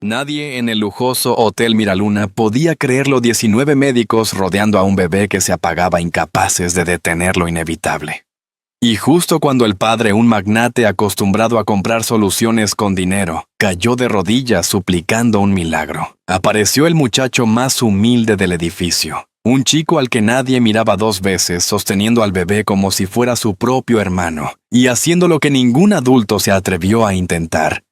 Nadie en el lujoso Hotel Miraluna podía creer los 19 médicos rodeando a un bebé que se apagaba incapaces de detener lo inevitable. Y justo cuando el padre, un magnate acostumbrado a comprar soluciones con dinero, cayó de rodillas suplicando un milagro, apareció el muchacho más humilde del edificio, un chico al que nadie miraba dos veces, sosteniendo al bebé como si fuera su propio hermano, y haciendo lo que ningún adulto se atrevió a intentar.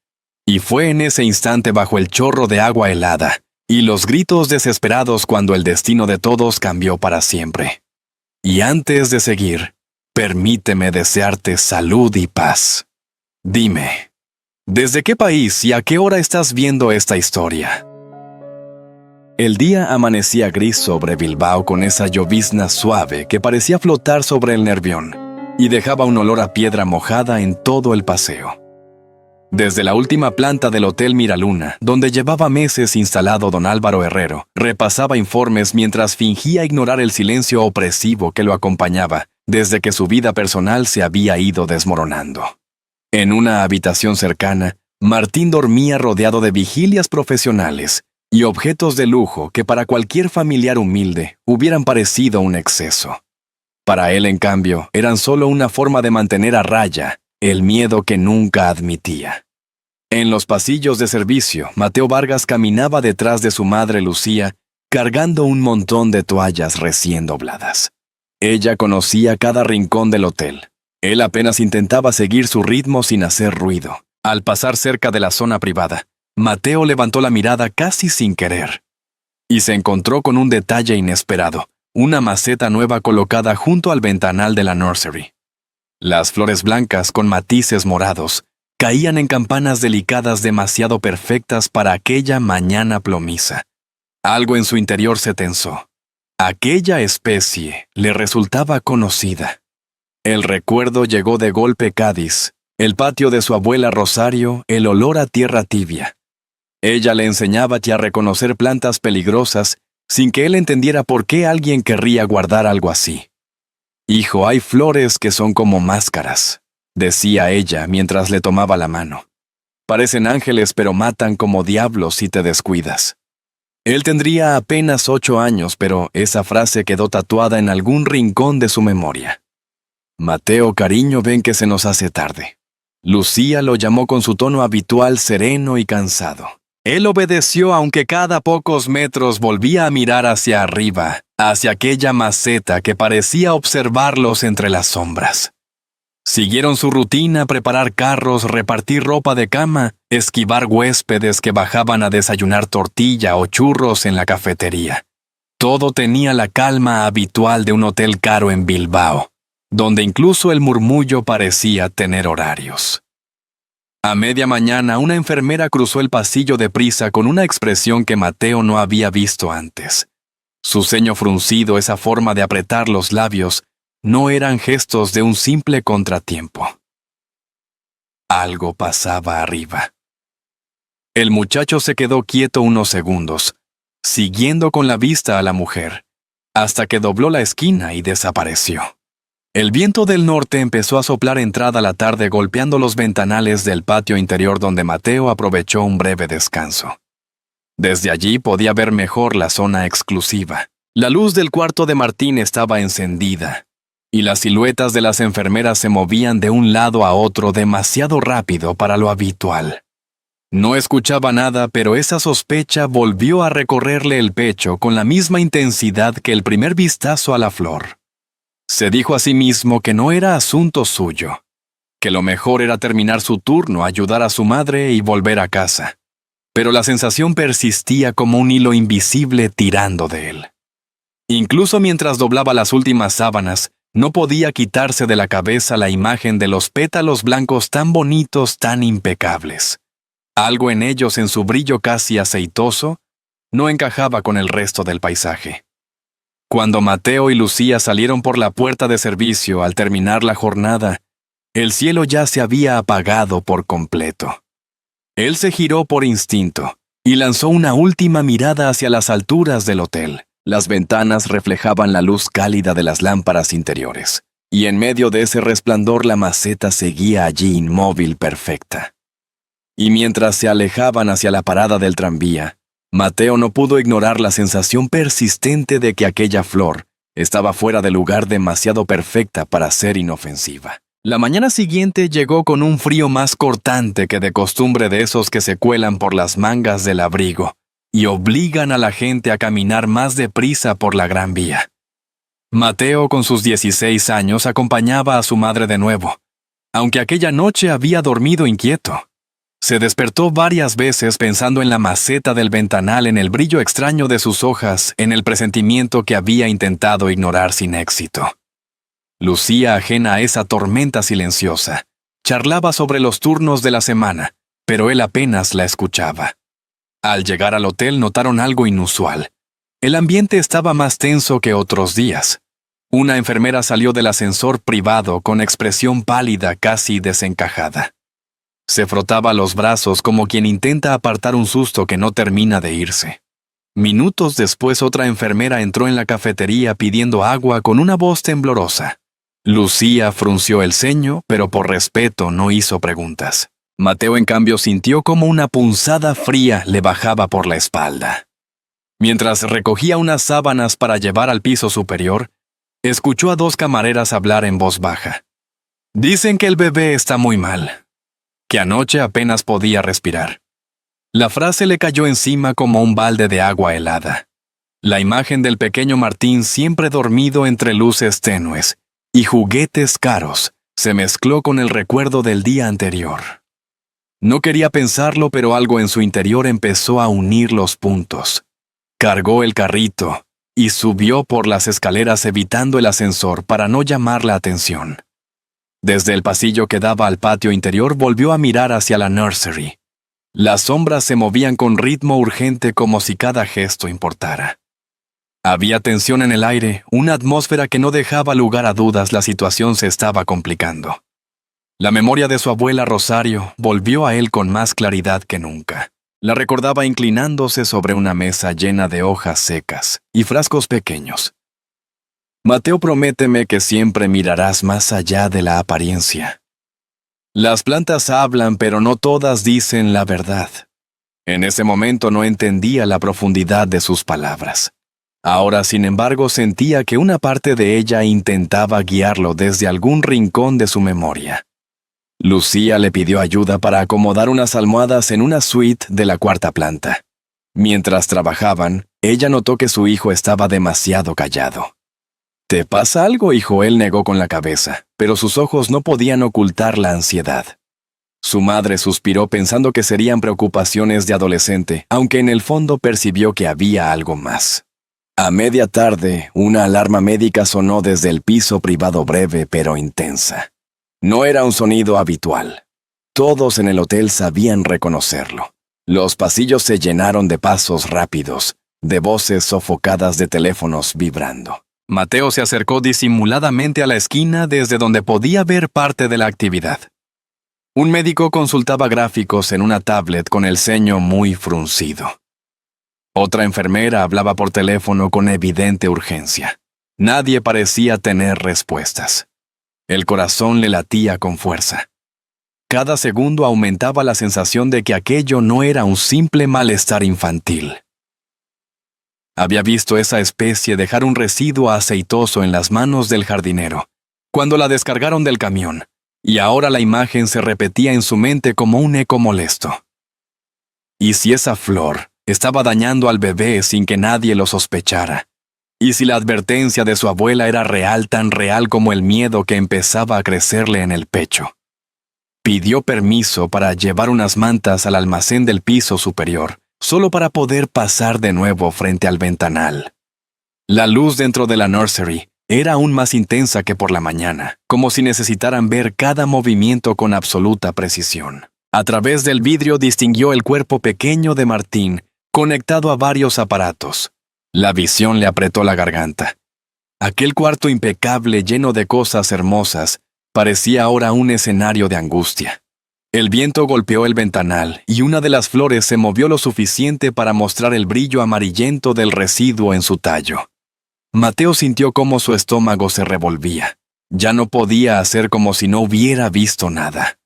Y fue en ese instante, bajo el chorro de agua helada, y los gritos desesperados, cuando el destino de todos cambió para siempre. Y antes de seguir, permíteme desearte salud y paz. Dime, ¿desde qué país y a qué hora estás viendo esta historia? El día amanecía gris sobre Bilbao con esa llovizna suave que parecía flotar sobre el Nervión y dejaba un olor a piedra mojada en todo el paseo. Desde la última planta del Hotel Miraluna, donde llevaba meses instalado don Álvaro Herrero, repasaba informes mientras fingía ignorar el silencio opresivo que lo acompañaba desde que su vida personal se había ido desmoronando. En una habitación cercana, Martín dormía rodeado de vigilias profesionales y objetos de lujo que para cualquier familiar humilde hubieran parecido un exceso. Para él, en cambio, eran solo una forma de mantener a raya el miedo que nunca admitía. En los pasillos de servicio, Mateo Vargas caminaba detrás de su madre Lucía, cargando un montón de toallas recién dobladas. Ella conocía cada rincón del hotel. Él apenas intentaba seguir su ritmo sin hacer ruido. Al pasar cerca de la zona privada, Mateo levantó la mirada casi sin querer. Y se encontró con un detalle inesperado, una maceta nueva colocada junto al ventanal de la nursery. Las flores blancas con matices morados caían en campanas delicadas demasiado perfectas para aquella mañana plomiza. Algo en su interior se tensó. Aquella especie le resultaba conocida. El recuerdo llegó de golpe: Cádiz, el patio de su abuela Rosario, el olor a tierra tibia. Ella le enseñaba a reconocer plantas peligrosas sin que él entendiera por qué alguien querría guardar algo así. «Hijo, hay flores que son como máscaras», decía ella mientras le tomaba la mano. «Parecen ángeles, pero matan como diablos si te descuidas». Él tendría apenas 8 años, pero esa frase quedó tatuada en algún rincón de su memoria. «Mateo, cariño, ven que se nos hace tarde». Lucía lo llamó con su tono habitual, sereno y cansado. Él obedeció, aunque cada pocos metros volvía a mirar hacia arriba, hacia aquella maceta que parecía observarlos entre las sombras. Siguieron su rutina: preparar carros, repartir ropa de cama, esquivar huéspedes que bajaban a desayunar tortilla o churros en la cafetería. Todo tenía la calma habitual de un hotel caro en Bilbao, donde incluso el murmullo parecía tener horarios. A media mañana, una enfermera cruzó el pasillo deprisa con una expresión que Mateo no había visto antes. Su ceño fruncido, esa forma de apretar los labios, no eran gestos de un simple contratiempo. Algo pasaba arriba. El muchacho se quedó quieto unos segundos, siguiendo con la vista a la mujer, hasta que dobló la esquina y desapareció. El viento del norte empezó a soplar entrada la tarde, golpeando los ventanales del patio interior, donde Mateo aprovechó un breve descanso. Desde allí podía ver mejor la zona exclusiva. La luz del cuarto de Martín estaba encendida, y las siluetas de las enfermeras se movían de un lado a otro demasiado rápido para lo habitual. No escuchaba nada, pero esa sospecha volvió a recorrerle el pecho con la misma intensidad que el primer vistazo a la flor. Se dijo a sí mismo que no era asunto suyo, que lo mejor era terminar su turno, ayudar a su madre y volver a casa. Pero la sensación persistía como un hilo invisible tirando de él. Incluso mientras doblaba las últimas sábanas, no podía quitarse de la cabeza la imagen de los pétalos blancos tan bonitos, tan impecables. Algo en ellos, en su brillo casi aceitoso, no encajaba con el resto del paisaje. Cuando Mateo y Lucía salieron por la puerta de servicio al terminar la jornada, el cielo ya se había apagado por completo. Él se giró por instinto y lanzó una última mirada hacia las alturas del hotel. Las ventanas reflejaban la luz cálida de las lámparas interiores, y en medio de ese resplandor la maceta seguía allí inmóvil, perfecta. Y mientras se alejaban hacia la parada del tranvía, Mateo no pudo ignorar la sensación persistente de que aquella flor estaba fuera de lugar, demasiado perfecta para ser inofensiva. La mañana siguiente llegó con un frío más cortante que de costumbre, de esos que se cuelan por las mangas del abrigo y obligan a la gente a caminar más deprisa por la Gran Vía. Mateo, con sus 16 años, acompañaba a su madre de nuevo, aunque aquella noche había dormido inquieto. Se despertó varias veces pensando en la maceta del ventanal, en el brillo extraño de sus hojas, en el presentimiento que había intentado ignorar sin éxito. Lucía, ajena a esa tormenta silenciosa, charlaba sobre los turnos de la semana, pero él apenas la escuchaba. Al llegar al hotel notaron algo inusual. El ambiente estaba más tenso que otros días. Una enfermera salió del ascensor privado con expresión pálida, casi desencajada. Se frotaba los brazos como quien intenta apartar un susto que no termina de irse. Minutos después, otra enfermera entró en la cafetería pidiendo agua con una voz temblorosa. Lucía frunció el ceño, pero por respeto no hizo preguntas. Mateo, en cambio, sintió como una punzada fría le bajaba por la espalda. Mientras recogía unas sábanas para llevar al piso superior, escuchó a dos camareras hablar en voz baja. Dicen que el bebé está muy mal, que anoche apenas podía respirar. La frase le cayó encima como un balde de agua helada. La imagen del pequeño Martín, siempre dormido entre luces tenues y juguetes caros, se mezcló con el recuerdo del día anterior. No quería pensarlo, pero algo en su interior empezó a unir los puntos. Cargó el carrito y subió por las escaleras, evitando el ascensor para no llamar la atención. Desde el pasillo que daba al patio interior volvió a mirar hacia la nursery. Las sombras se movían con ritmo urgente, como si cada gesto importara. Había tensión en el aire, una atmósfera que no dejaba lugar a dudas. La situación se estaba complicando. La memoria de su abuela Rosario volvió a él con más claridad que nunca. La recordaba inclinándose sobre una mesa llena de hojas secas y frascos pequeños. Mateo, prométeme que siempre mirarás más allá de la apariencia. Las plantas hablan, pero no todas dicen la verdad. En ese momento no entendía la profundidad de sus palabras. Ahora, sin embargo, sentía que una parte de ella intentaba guiarlo desde algún rincón de su memoria. Lucía le pidió ayuda para acomodar unas almohadas en una suite de la cuarta planta. Mientras trabajaban, ella notó que su hijo estaba demasiado callado. ¿Te pasa algo, hijo? Él negó con la cabeza, pero sus ojos no podían ocultar la ansiedad. Su madre suspiró pensando que serían preocupaciones de adolescente, aunque en el fondo percibió que había algo más. A media tarde, una alarma médica sonó desde el piso privado, breve pero intensa. No era un sonido habitual. Todos en el hotel sabían reconocerlo. Los pasillos se llenaron de pasos rápidos, de voces sofocadas, de teléfonos vibrando. Mateo se acercó disimuladamente a la esquina desde donde podía ver parte de la actividad. Un médico consultaba gráficos en una tablet con el ceño muy fruncido. Otra enfermera hablaba por teléfono con evidente urgencia. Nadie parecía tener respuestas. El corazón le latía con fuerza. Cada segundo aumentaba la sensación de que aquello no era un simple malestar infantil. Había visto esa especie dejar un residuo aceitoso en las manos del jardinero, cuando la descargaron del camión, y ahora la imagen se repetía en su mente como un eco molesto. ¿Y si esa flor estaba dañando al bebé sin que nadie lo sospechara? ¿Y si la advertencia de su abuela era real, tan real como el miedo que empezaba a crecerle en el pecho? Pidió permiso para llevar unas mantas al almacén del piso superior, solo para poder pasar de nuevo frente al ventanal. La luz dentro de la nursery era aún más intensa que por la mañana, como si necesitaran ver cada movimiento con absoluta precisión. A través del vidrio distinguió el cuerpo pequeño de Martín, conectado a varios aparatos. La visión le apretó la garganta. Aquel cuarto impecable, lleno de cosas hermosas, parecía ahora un escenario de angustia. El viento golpeó el ventanal y una de las flores se movió lo suficiente para mostrar el brillo amarillento del residuo en su tallo. Mateo sintió cómo su estómago se revolvía. Ya no podía hacer como si no hubiera visto nada.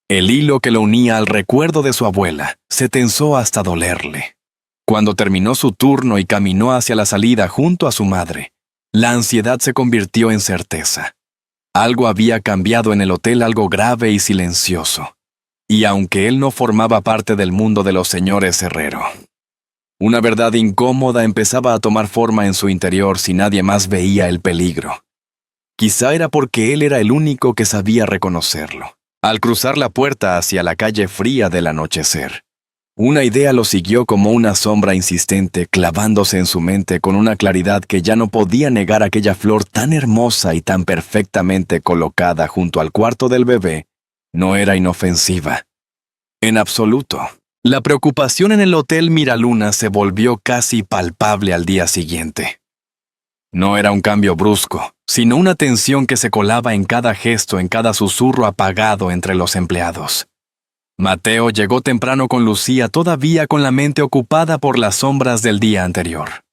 El hilo que lo unía al recuerdo de su abuela se tensó hasta dolerle. Cuando terminó su turno y caminó hacia la salida junto a su madre, la ansiedad se convirtió en certeza. Algo había cambiado en el hotel, algo grave y silencioso. Y aunque él no formaba parte del mundo de los señores Herrero, una verdad incómoda empezaba a tomar forma en su interior si nadie más veía el peligro. Quizá era porque él era el único que sabía reconocerlo. Al cruzar la puerta hacia la calle fría del anochecer, una idea lo siguió como una sombra insistente, clavándose en su mente con una claridad que ya no podía negar. Aquella flor tan hermosa y tan perfectamente colocada junto al cuarto del bebé no era inofensiva. En absoluto. La preocupación en el Hotel Miraluna se volvió casi palpable al día siguiente. No era un cambio brusco, sino una tensión que se colaba en cada gesto, en cada susurro apagado entre los empleados. Mateo llegó temprano con Lucía, todavía con la mente ocupada por las sombras del día anterior.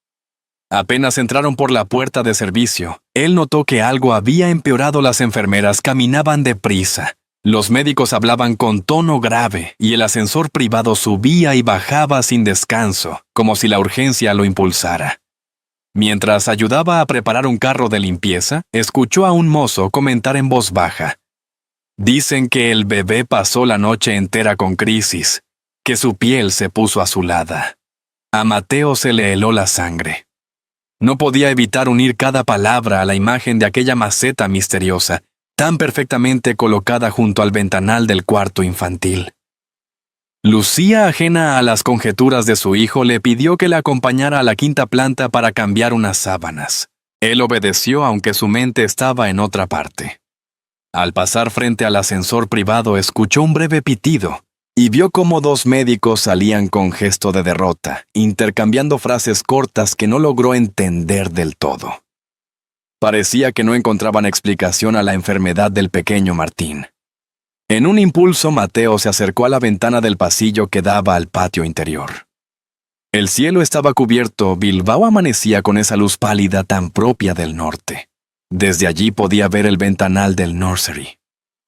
Apenas entraron por la puerta de servicio, él notó que algo había empeorado. Las enfermeras caminaban deprisa, los médicos hablaban con tono grave y el ascensor privado subía y bajaba sin descanso, como si la urgencia lo impulsara. Mientras ayudaba a preparar un carro de limpieza, escuchó a un mozo comentar en voz baja: «Dicen que el bebé pasó la noche entera con crisis, que su piel se puso azulada». A Mateo se le heló la sangre. No podía evitar unir cada palabra a la imagen de aquella maceta misteriosa, tan perfectamente colocada junto al ventanal del cuarto infantil. Lucía, ajena a las conjeturas de su hijo, le pidió que la acompañara a la quinta planta para cambiar unas sábanas. Él obedeció, aunque su mente estaba en otra parte. Al pasar frente al ascensor privado, escuchó un breve pitido y vio cómo dos médicos salían con gesto de derrota, intercambiando frases cortas que no logró entender del todo. Parecía que no encontraban explicación a la enfermedad del pequeño Martín. En un impulso, Mateo se acercó a la ventana del pasillo que daba al patio interior. El cielo estaba cubierto, Bilbao amanecía con esa luz pálida tan propia del norte. Desde allí podía ver el ventanal del nursery.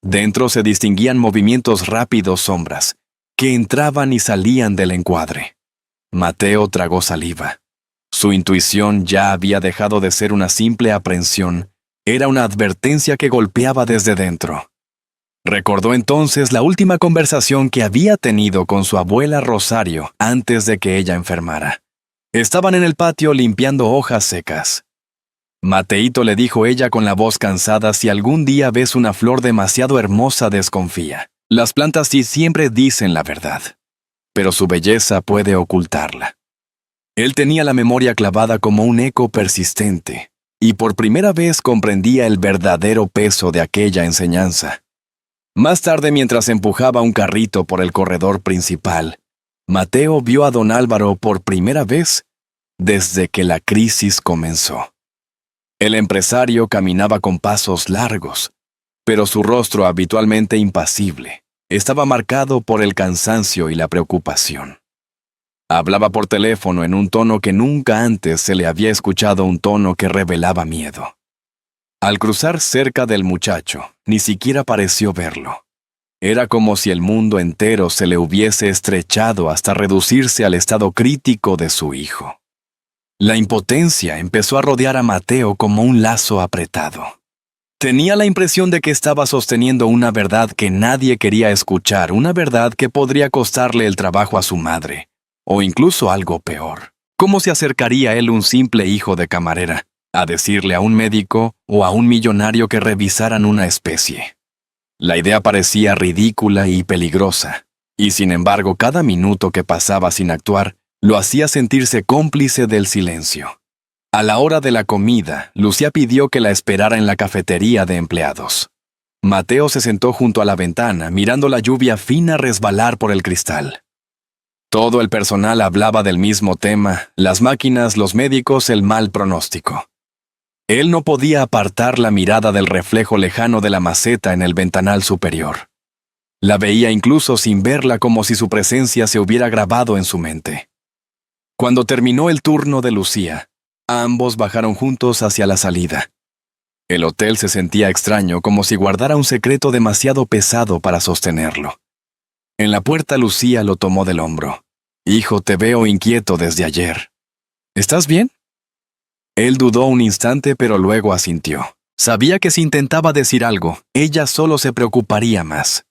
Dentro se distinguían movimientos rápidos, sombras, que entraban y salían del encuadre. Mateo tragó saliva. Su intuición ya había dejado de ser una simple aprensión, era una advertencia que golpeaba desde dentro. Recordó entonces la última conversación que había tenido con su abuela Rosario antes de que ella enfermara. Estaban en el patio limpiando hojas secas. Mateito, le dijo ella con la voz cansada, si algún día ves una flor demasiado hermosa, desconfía. Las plantas sí siempre dicen la verdad, pero su belleza puede ocultarla. Él tenía la memoria clavada como un eco persistente, y por primera vez comprendía el verdadero peso de aquella enseñanza. Más tarde, mientras empujaba un carrito por el corredor principal, Mateo vio a don Álvaro por primera vez desde que la crisis comenzó. El empresario caminaba con pasos largos, pero su rostro, habitualmente impasible, estaba marcado por el cansancio y la preocupación. Hablaba por teléfono en un tono que nunca antes se le había escuchado, un tono que revelaba miedo. Al cruzar cerca del muchacho, ni siquiera pareció verlo. Era como si el mundo entero se le hubiese estrechado hasta reducirse al estado crítico de su hijo. La impotencia empezó a rodear a Mateo como un lazo apretado. Tenía la impresión de que estaba sosteniendo una verdad que nadie quería escuchar, una verdad que podría costarle el trabajo a su madre, o incluso algo peor. ¿Cómo se acercaría él, un simple hijo de camarera, a decirle a un médico o a un millonario que revisaran una especie? La idea parecía ridícula y peligrosa, y sin embargo cada minuto que pasaba sin actuar lo hacía sentirse cómplice del silencio. A la hora de la comida, Lucía pidió que la esperara en la cafetería de empleados. Mateo se sentó junto a la ventana, mirando la lluvia fina resbalar por el cristal. Todo el personal hablaba del mismo tema, las máquinas, los médicos, el mal pronóstico. Él no podía apartar la mirada del reflejo lejano de la maceta en el ventanal superior. La veía incluso sin verla, como si su presencia se hubiera grabado en su mente. Cuando terminó el turno de Lucía, ambos bajaron juntos hacia la salida. El hotel se sentía extraño, como si guardara un secreto demasiado pesado para sostenerlo. En la puerta Lucía lo tomó del hombro. «Hijo, te veo inquieto desde ayer. ¿Estás bien?» Él dudó un instante, pero luego asintió. Sabía que si intentaba decir algo, ella solo se preocuparía más.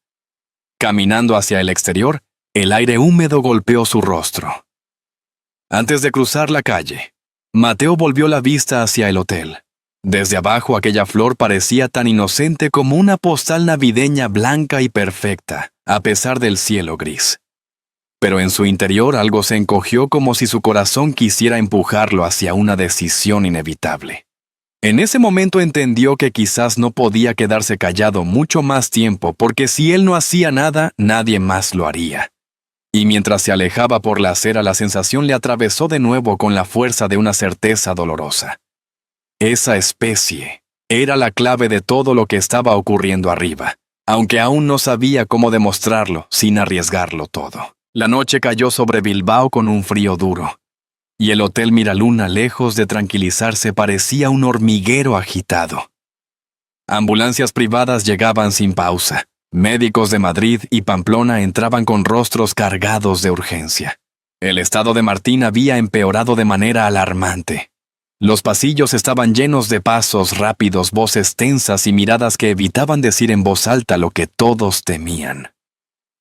Caminando hacia el exterior, el aire húmedo golpeó su rostro. Antes de cruzar la calle, Mateo volvió la vista hacia el hotel. Desde abajo aquella flor parecía tan inocente como una postal navideña blanca y perfecta, a pesar del cielo gris. Pero en su interior algo se encogió como si su corazón quisiera empujarlo hacia una decisión inevitable. En ese momento entendió que quizás no podía quedarse callado mucho más tiempo, porque si él no hacía nada, nadie más lo haría. Y mientras se alejaba por la acera, la sensación le atravesó de nuevo con la fuerza de una certeza dolorosa. Esa especie era la clave de todo lo que estaba ocurriendo arriba, aunque aún no sabía cómo demostrarlo sin arriesgarlo todo. La noche cayó sobre Bilbao con un frío duro, y el Hotel Miraluna, lejos de tranquilizarse, parecía un hormiguero agitado. Ambulancias privadas llegaban sin pausa. Médicos de Madrid y Pamplona entraban con rostros cargados de urgencia. El estado de Martín había empeorado de manera alarmante. Los pasillos estaban llenos de pasos rápidos, voces tensas y miradas que evitaban decir en voz alta lo que todos temían.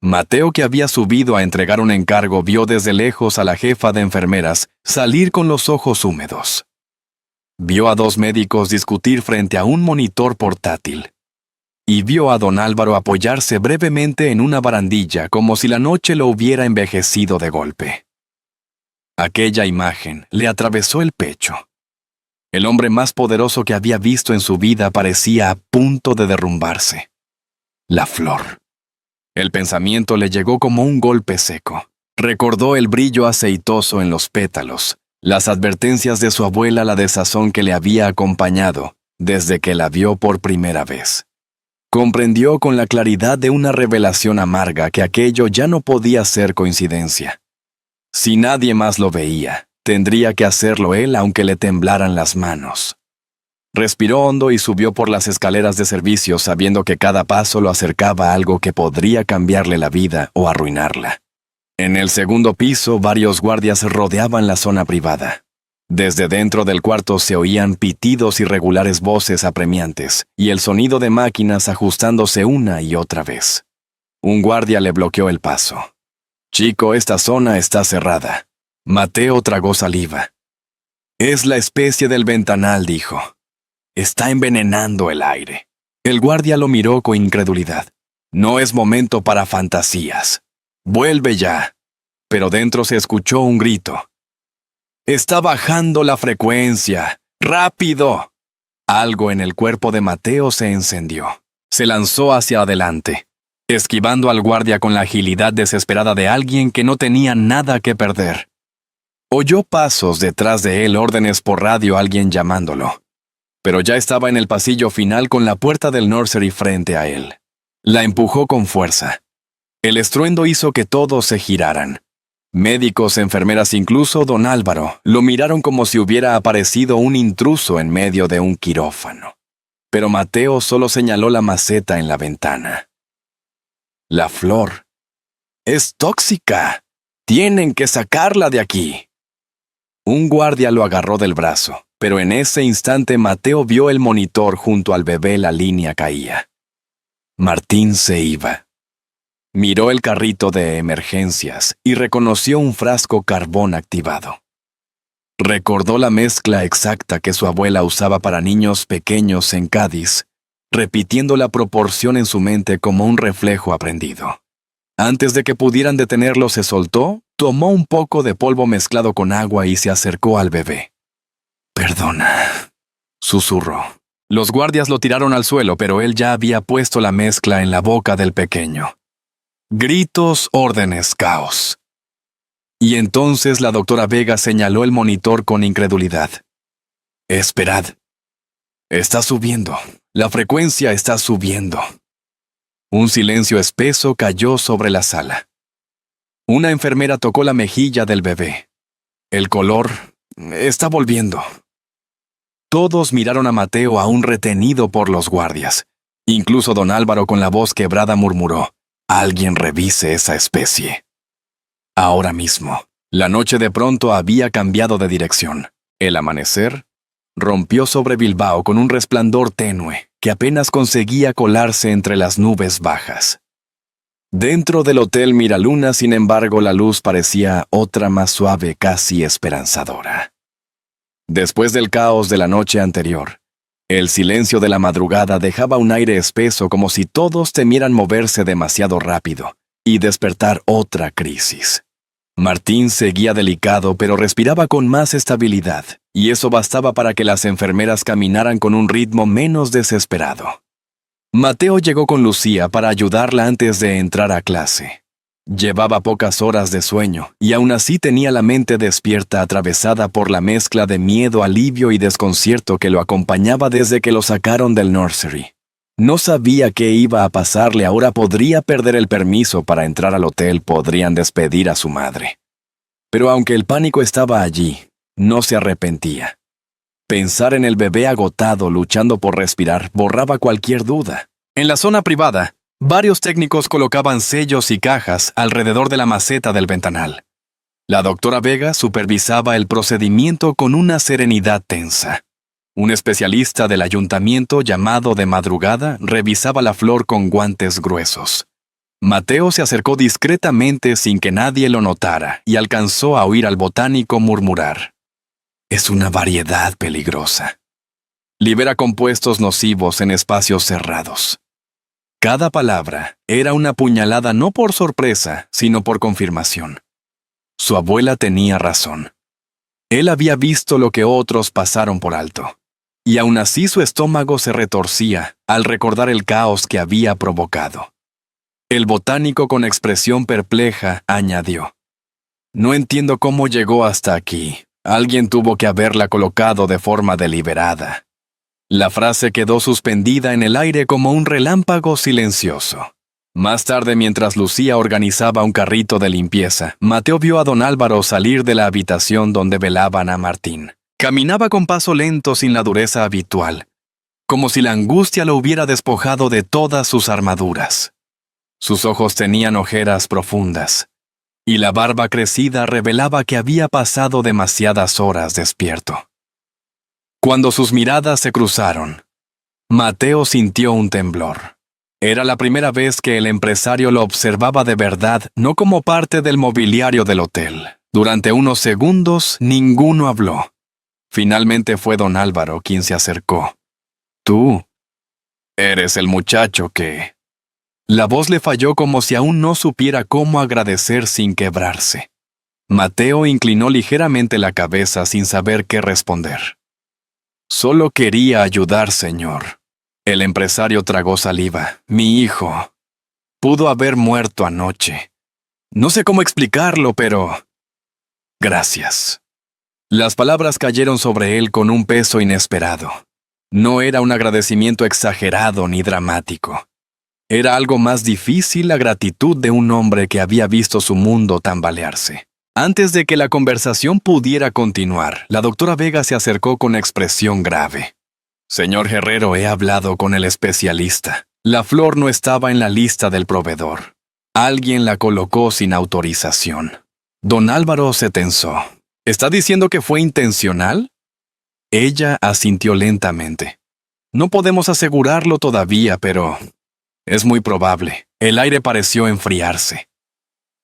Mateo, que había subido a entregar un encargo, vio desde lejos a la jefa de enfermeras salir con los ojos húmedos. Vio a dos médicos discutir frente a un monitor portátil. Y vio a don Álvaro apoyarse brevemente en una barandilla como si la noche lo hubiera envejecido de golpe. Aquella imagen le atravesó el pecho. El hombre más poderoso que había visto en su vida parecía a punto de derrumbarse. La flor. El pensamiento le llegó como un golpe seco. Recordó el brillo aceitoso en los pétalos, las advertencias de su abuela, la desazón que le había acompañado desde que la vio por primera vez. Comprendió con la claridad de una revelación amarga que aquello ya no podía ser coincidencia. Si nadie más lo veía, tendría que hacerlo él aunque le temblaran las manos. Respiró hondo y subió por las escaleras de servicio, sabiendo que cada paso lo acercaba a algo que podría cambiarle la vida o arruinarla. En el segundo piso, varios guardias rodeaban la zona privada. Desde dentro del cuarto se oían pitidos y regulares voces apremiantes, y el sonido de máquinas ajustándose una y otra vez. Un guardia le bloqueó el paso. «Chico, esta zona está cerrada». Mateo tragó saliva. «Es la especie del ventanal», dijo. «Está envenenando el aire». El guardia lo miró con incredulidad. «No es momento para fantasías. Vuelve ya». Pero dentro se escuchó un grito. «Está bajando la frecuencia. ¡Rápido!». Algo en el cuerpo de Mateo se encendió. Se lanzó hacia adelante, esquivando al guardia con la agilidad desesperada de alguien que no tenía nada que perder. Oyó pasos detrás de él, órdenes por radio, alguien llamándolo. Pero ya estaba en el pasillo final con la puerta del nursery frente a él. La empujó con fuerza. El estruendo hizo que todos se giraran. Médicos, enfermeras, incluso don Álvaro, lo miraron como si hubiera aparecido un intruso en medio de un quirófano. Pero Mateo solo señaló la maceta en la ventana. «La flor. Es tóxica. Tienen que sacarla de aquí». Un guardia lo agarró del brazo, pero en ese instante Mateo vio el monitor junto al bebé. La línea caía. Martín se iba. Miró el carrito de emergencias y reconoció un frasco carbón activado. Recordó la mezcla exacta que su abuela usaba para niños pequeños en Cádiz, repitiendo la proporción en su mente como un reflejo aprendido. Antes de que pudieran detenerlo, se soltó, tomó un poco de polvo mezclado con agua y se acercó al bebé. «Perdona», susurró. Los guardias lo tiraron al suelo, pero él ya había puesto la mezcla en la boca del pequeño. Gritos, órdenes, caos. Y entonces la doctora Vega señaló el monitor con incredulidad. «Esperad. Está subiendo. La frecuencia está subiendo». Un silencio espeso cayó sobre la sala. Una enfermera tocó la mejilla del bebé. «El color está volviendo». Todos miraron a Mateo aún retenido por los guardias. Incluso don Álvaro con la voz quebrada murmuró: «Alguien revise esa especie». Ahora mismo. La noche de pronto había cambiado de dirección. El amanecer rompió sobre Bilbao con un resplandor tenue que apenas conseguía colarse entre las nubes bajas. Dentro del Hotel Miraluna, sin embargo, la luz parecía otra más suave, casi esperanzadora. Después del caos de la noche anterior, el silencio de la madrugada dejaba un aire espeso como si todos temieran moverse demasiado rápido y despertar otra crisis. Martín seguía delicado, pero respiraba con más estabilidad, y eso bastaba para que las enfermeras caminaran con un ritmo menos desesperado. Mateo llegó con Lucía para ayudarla antes de entrar a clase. Llevaba pocas horas de sueño, y aún así tenía la mente despierta, atravesada por la mezcla de miedo, alivio y desconcierto que lo acompañaba desde que lo sacaron del nursery. No sabía qué iba a pasarle. Ahora podría perder el permiso para entrar al hotel, podrían despedir a su madre. Pero aunque el pánico estaba allí, no se arrepentía. Pensar en el bebé agotado luchando por respirar borraba cualquier duda. En la zona privada, varios técnicos colocaban sellos y cajas alrededor de la maceta del ventanal. La doctora Vega supervisaba el procedimiento con una serenidad tensa. Un especialista del ayuntamiento llamado de madrugada revisaba la flor con guantes gruesos. Mateo se acercó discretamente sin que nadie lo notara y alcanzó a oír al botánico murmurar: «Es una variedad peligrosa. Libera compuestos nocivos en espacios cerrados». Cada palabra era una puñalada no por sorpresa, sino por confirmación. Su abuela tenía razón. Él había visto lo que otros pasaron por alto. Y aún así su estómago se retorcía al recordar el caos que había provocado. El botánico, con expresión perpleja, añadió: «No entiendo cómo llegó hasta aquí. Alguien tuvo que haberla colocado de forma deliberada». La frase quedó suspendida en el aire como un relámpago silencioso. Más tarde, mientras Lucía organizaba un carrito de limpieza, Mateo vio a don Álvaro salir de la habitación donde velaban a Martín. Caminaba con paso lento, sin la dureza habitual, como si la angustia lo hubiera despojado de todas sus armaduras. Sus ojos tenían ojeras profundas, y la barba crecida revelaba que había pasado demasiadas horas despierto. Cuando sus miradas se cruzaron, Mateo sintió un temblor. Era la primera vez que el empresario lo observaba de verdad, no como parte del mobiliario del hotel. Durante unos segundos, ninguno habló. Finalmente fue don Álvaro quien se acercó. «Tú eres el muchacho que...». La voz le falló como si aún no supiera cómo agradecer sin quebrarse. Mateo inclinó ligeramente la cabeza sin saber qué responder. «Solo quería ayudar, señor». El empresario tragó saliva. «Mi hijo pudo haber muerto anoche. No sé cómo explicarlo, pero... gracias». Las palabras cayeron sobre él con un peso inesperado. No era un agradecimiento exagerado ni dramático. Era algo más difícil, la gratitud de un hombre que había visto su mundo tambalearse. Antes de que la conversación pudiera continuar, la doctora Vega se acercó con expresión grave. «Señor Herrero, he hablado con el especialista. La flor no estaba en la lista del proveedor. Alguien la colocó sin autorización». Don Álvaro se tensó. «¿Está diciendo que fue intencional?». Ella asintió lentamente. «No podemos asegurarlo todavía, pero es muy probable». El aire pareció enfriarse.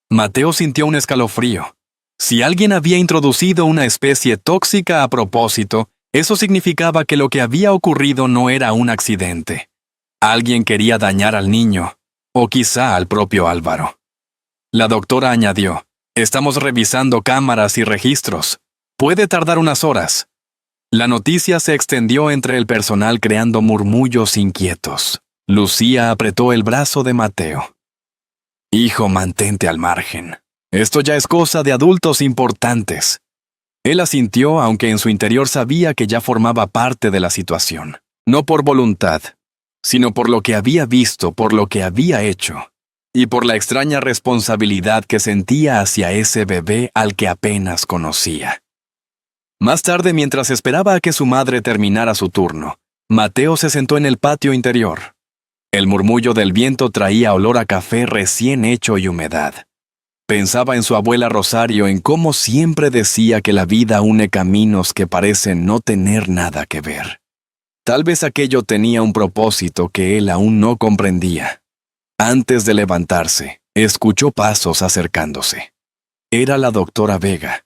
Mateo sintió un escalofrío. Si alguien había introducido una especie tóxica a propósito, eso significaba que lo que había ocurrido no era un accidente. Alguien quería dañar al niño, o quizá al propio Álvaro. La doctora añadió: «Estamos revisando cámaras y registros. Puede tardar unas horas». La noticia se extendió entre el personal creando murmullos inquietos. Lucía apretó el brazo de Mateo. «Hijo, mantente al margen. Esto ya es cosa de adultos importantes». Él asintió, aunque en su interior sabía que ya formaba parte de la situación. No por voluntad, sino por lo que había visto, por lo que había hecho, y por la extraña responsabilidad que sentía hacia ese bebé al que apenas conocía. Más tarde, mientras esperaba a que su madre terminara su turno, Mateo se sentó en el patio interior. El murmullo del viento traía olor a café recién hecho y humedad. Pensaba en su abuela Rosario, en cómo siempre decía que la vida une caminos que parecen no tener nada que ver. Tal vez aquello tenía un propósito que él aún no comprendía. Antes de levantarse, escuchó pasos acercándose. Era la doctora Vega.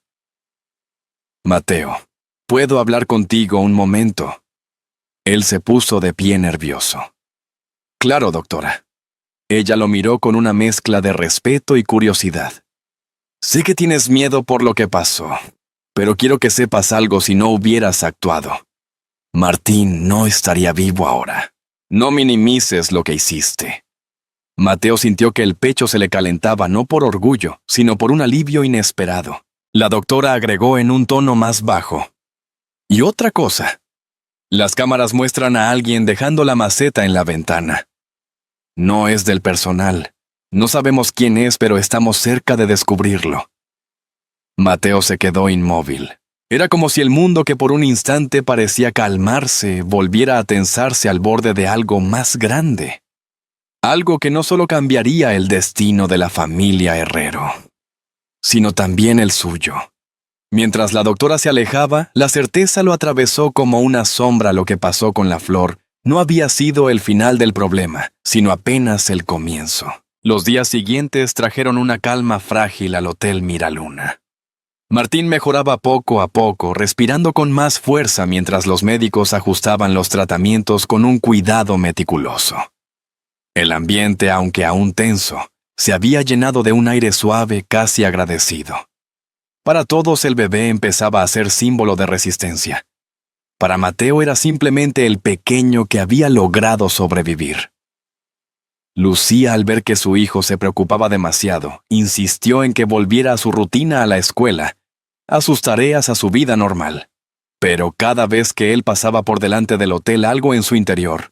«Mateo, ¿puedo hablar contigo un momento?» Él se puso de pie nervioso. «Claro, doctora». Ella lo miró con una mezcla de respeto y curiosidad. «Sé que tienes miedo por lo que pasó, pero quiero que sepas algo si no hubieras actuado. Martín no estaría vivo ahora. No minimices lo que hiciste». Mateo sintió que el pecho se le calentaba no por orgullo, sino por un alivio inesperado. La doctora agregó en un tono más bajo. «Y otra cosa. Las cámaras muestran a alguien dejando la maceta en la ventana. No es del personal. No sabemos quién es, pero estamos cerca de descubrirlo». Mateo se quedó inmóvil. Era como si el mundo que por un instante parecía calmarse volviera a tensarse al borde de algo más grande. Algo que no solo cambiaría el destino de la familia Herrero, sino también el suyo. Mientras la doctora se alejaba, la certeza lo atravesó como una sombra. Lo que pasó con la flor no había sido el final del problema, sino apenas el comienzo. Los días siguientes trajeron una calma frágil al Hotel Miraluna. Martín mejoraba poco a poco, respirando con más fuerza mientras los médicos ajustaban los tratamientos con un cuidado meticuloso. El ambiente, aunque aún tenso, se había llenado de un aire suave, casi agradecido. Para todos el bebé empezaba a ser símbolo de resistencia. Para Mateo era simplemente el pequeño que había logrado sobrevivir. Lucía, al ver que su hijo se preocupaba demasiado, insistió en que volviera a su rutina, a la escuela, a sus tareas, a su vida normal. Pero cada vez que él pasaba por delante del hotel, algo en su interior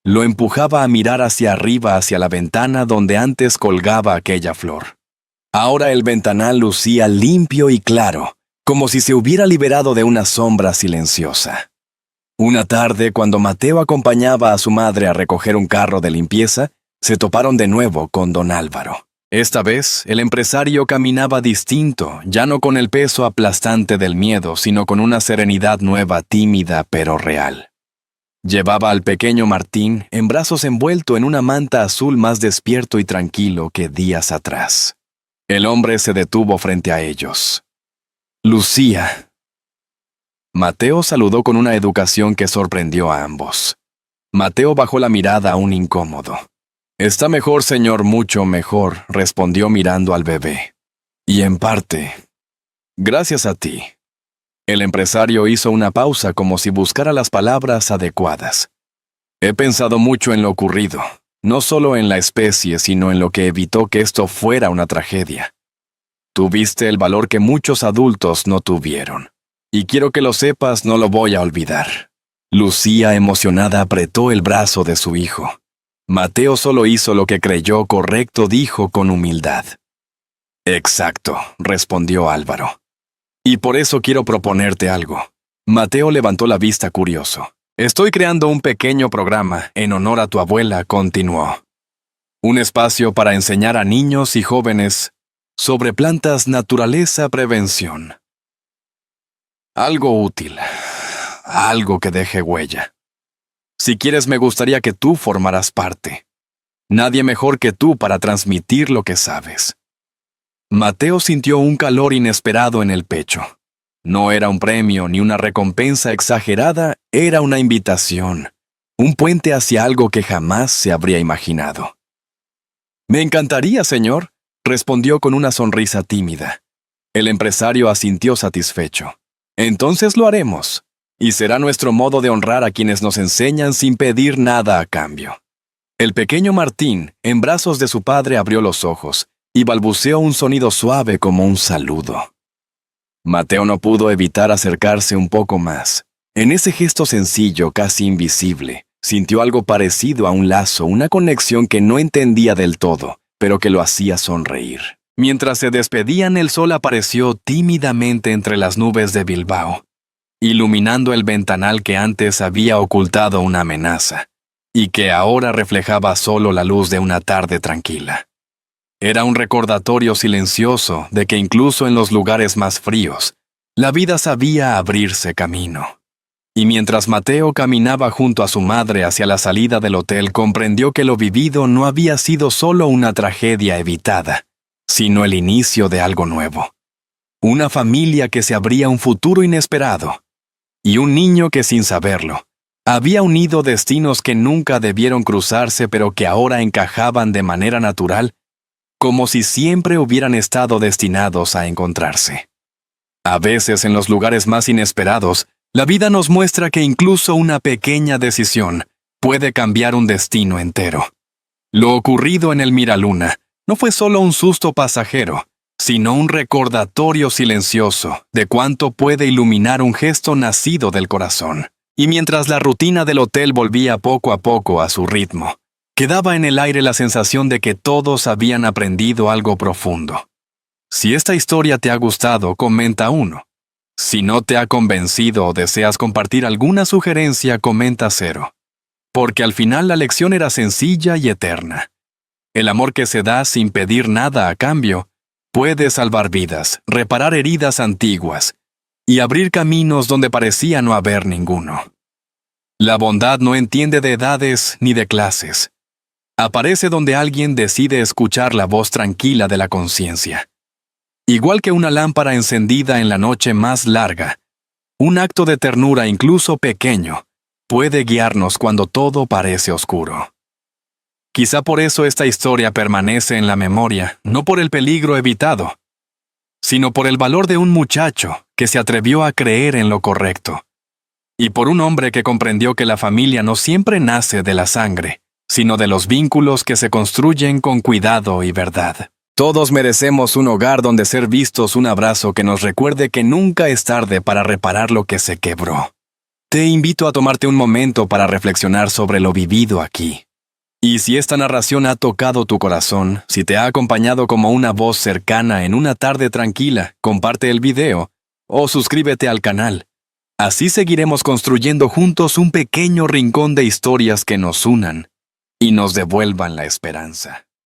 lo empujaba a mirar hacia arriba, hacia la ventana donde antes colgaba aquella flor. Ahora el ventanal lucía limpio y claro, como si se hubiera liberado de una sombra silenciosa. Una tarde, cuando Mateo acompañaba a su madre a recoger un carro de limpieza, se toparon de nuevo con don Álvaro. Esta vez, el empresario caminaba distinto, ya no con el peso aplastante del miedo, sino con una serenidad nueva, tímida pero real. Llevaba al pequeño Martín en brazos envuelto en una manta azul, más despierto y tranquilo que días atrás. El hombre se detuvo frente a ellos. «Lucía». Mateo saludó con una educación que sorprendió a ambos. Mateo bajó la mirada aún incómodo. «Está mejor, señor, mucho mejor», respondió mirando al bebé. «Y en parte, gracias a ti». El empresario hizo una pausa como si buscara las palabras adecuadas. «He pensado mucho en lo ocurrido, no solo en la especie, sino en lo que evitó que esto fuera una tragedia. Tuviste el valor que muchos adultos no tuvieron. Y quiero que lo sepas, no lo voy a olvidar». Lucía, emocionada, apretó el brazo de su hijo. Mateo solo hizo lo que creyó correcto, dijo con humildad. «Exacto», respondió Álvaro. «Y por eso quiero proponerte algo». Mateo levantó la vista curioso. «Estoy creando un pequeño programa en honor a tu abuela», continuó. «Un espacio para enseñar a niños y jóvenes sobre plantas, naturaleza, prevención. Algo útil, algo que deje huella. Si quieres, me gustaría que tú formaras parte. Nadie mejor que tú para transmitir lo que sabes». Mateo sintió un calor inesperado en el pecho. No era un premio ni una recompensa exagerada, era una invitación, un puente hacia algo que jamás se habría imaginado. «Me encantaría, señor», respondió con una sonrisa tímida. El empresario asintió satisfecho. «Entonces lo haremos, y será nuestro modo de honrar a quienes nos enseñan sin pedir nada a cambio». El pequeño Martín, en brazos de su padre, abrió los ojos y balbuceó un sonido suave como un saludo. Mateo no pudo evitar acercarse un poco más. En ese gesto sencillo, casi invisible, sintió algo parecido a un lazo, una conexión que no entendía del todo, pero que lo hacía sonreír. Mientras se despedían, el sol apareció tímidamente entre las nubes de Bilbao. iluminando el ventanal que antes había ocultado una amenaza, y que ahora reflejaba solo la luz de una tarde tranquila. Era un recordatorio silencioso de que incluso en los lugares más fríos, la vida sabía abrirse camino. Y mientras Mateo caminaba junto a su madre hacia la salida del hotel, comprendió que lo vivido no había sido solo una tragedia evitada, sino el inicio de algo nuevo. Una familia que se abría un futuro inesperado, y un niño que, sin saberlo, había unido destinos que nunca debieron cruzarse pero que ahora encajaban de manera natural, como si siempre hubieran estado destinados a encontrarse. A veces, en los lugares más inesperados, la vida nos muestra que incluso una pequeña decisión puede cambiar un destino entero. Lo ocurrido en el Miraluna no fue solo un susto pasajero, sino un recordatorio silencioso de cuánto puede iluminar un gesto nacido del corazón. Y mientras la rutina del hotel volvía poco a poco a su ritmo, quedaba en el aire la sensación de que todos habían aprendido algo profundo. Si esta historia te ha gustado, comenta 1. Si no te ha convencido o deseas compartir alguna sugerencia, comenta 0. Porque al final la lección era sencilla y eterna. El amor que se da sin pedir nada a cambio puede salvar vidas, reparar heridas antiguas y abrir caminos donde parecía no haber ninguno. La bondad no entiende de edades ni de clases. Aparece donde alguien decide escuchar la voz tranquila de la conciencia. Igual que una lámpara encendida en la noche más larga, un acto de ternura incluso pequeño puede guiarnos cuando todo parece oscuro. Quizá por eso esta historia permanece en la memoria, no por el peligro evitado, sino por el valor de un muchacho que se atrevió a creer en lo correcto, y por un hombre que comprendió que la familia no siempre nace de la sangre, sino de los vínculos que se construyen con cuidado y verdad. Todos merecemos un hogar donde ser vistos, un abrazo que nos recuerde que nunca es tarde para reparar lo que se quebró. Te invito a tomarte un momento para reflexionar sobre lo vivido aquí. Y si esta narración ha tocado tu corazón, si te ha acompañado como una voz cercana en una tarde tranquila, comparte el video o suscríbete al canal. Así seguiremos construyendo juntos un pequeño rincón de historias que nos unan y nos devuelvan la esperanza.